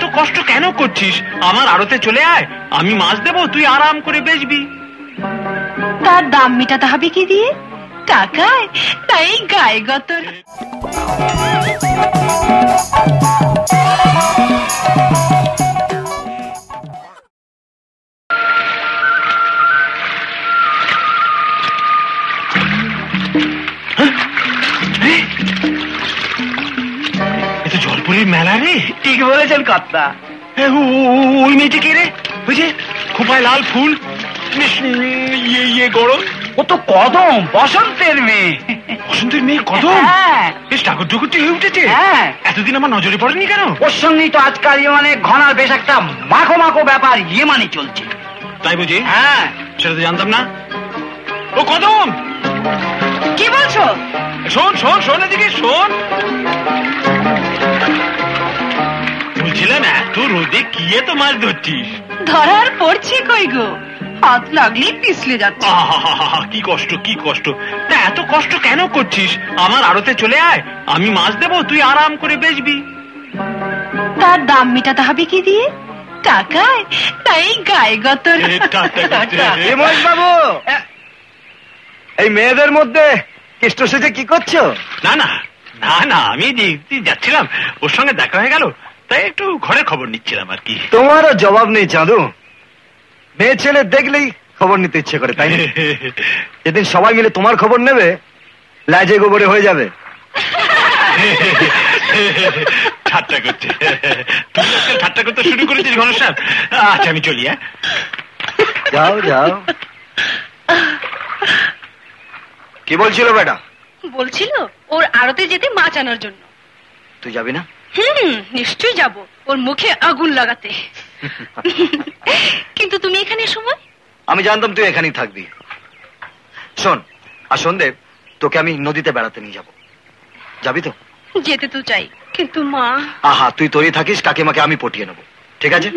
এত কষ্ট কেন করছিস? আমার আড়তে চলে আয়, আমি মাছ দেবো, তুই আরাম করে বেচবি। তার দাম মেটাতে হবে কি দিয়ে? টাকায়? তাই গায়ে গতর। এতো জলপুরির মেলা রে। ঠিক বলেছেন কর্তা। ওই মেয়েটি কে রে? ওই যে খোপায় লাল ফুল, ইয়ে গরম। ও তো কদম, বসন্তের মেয়ে। বসন্তের মেয়ে কদম? হ্যাঁ। বেশ টাকর টুকুরটি হয়ে উঠেছে। হ্যাঁ। এতদিন আমার নজরে পড়েনি কেন? ওর সঙ্গেই তো আজকাল ইয়েমানে ঘনার বেশ একটা মাখো মাখো ব্যাপার ইয়েমানে চলছে। তাই বুঝি? হ্যাঁ। সেটা তো জানতাম না। ও কদম, কি বলছো? শোন শোন শোন, এদিকে শোন। বলছিলাম এত রোদে কি এত মাছ ধরছিস? ধরার পড়ছে কই গো, হাত লাগলে পিছলে যাচ্ছে। আহা, কি কষ্ট কি কষ্ট। তা এত কষ্ট কেন করছিস? আমার আড়তে চলে আয়, আমি মাছ দেবো, তুই আরাম করে বেচবি। তার দাম মেটাতে হবে কি দিয়ে? টাকায়? তাই গায়ে গতর। বিমল বাবু, এই মেয়েদের মধ্যে কৃষ্ণ সেজে কি করছো? না না না না, আমি যাচ্ছিলাম, ওর সঙ্গে দেখা হয়ে গেল, তাই একটু ঘরের খবর নিচ্ছিলাম আর কি। তোমারও জবাব নেই চাঁদু, মেয়ে ছেলে দেখলেই খবর নিতে ইচ্ছে করে, তাই না? যেদিন সবাই মিলে তোমার খবর নেবে, লাজে গোবরে হয়ে যাবে। ঠাট্টা করছে, তুই আজকাল ঠাট্টা করতে শুরু করেছিস ঘনশ্যাম। আচ্ছা আমি চলি। হ্যাঁ, যাও যাও। কি বলছিল বেটা? বলছিল ওর আড়তে যেতে মাছ আনার জন্য। তুই যাবি না? নিশ্চয়ই যাব, ওর মুখে আগুন লাগাতে। কিন্তু তুমি এখানে সময়? আমি জানতাম তুই এখানেই থাকবি। শোন, আর সন্দেব, তোকে আমি নদীতে বেড়াতে নিয়ে যাব, যাবি তো? যেতে তো চাই, কিন্তু মা। আহা, তুই তৈরি থাকিস, কাকিমাকে আমি পটিয়ে নেবো, ঠিক আছে?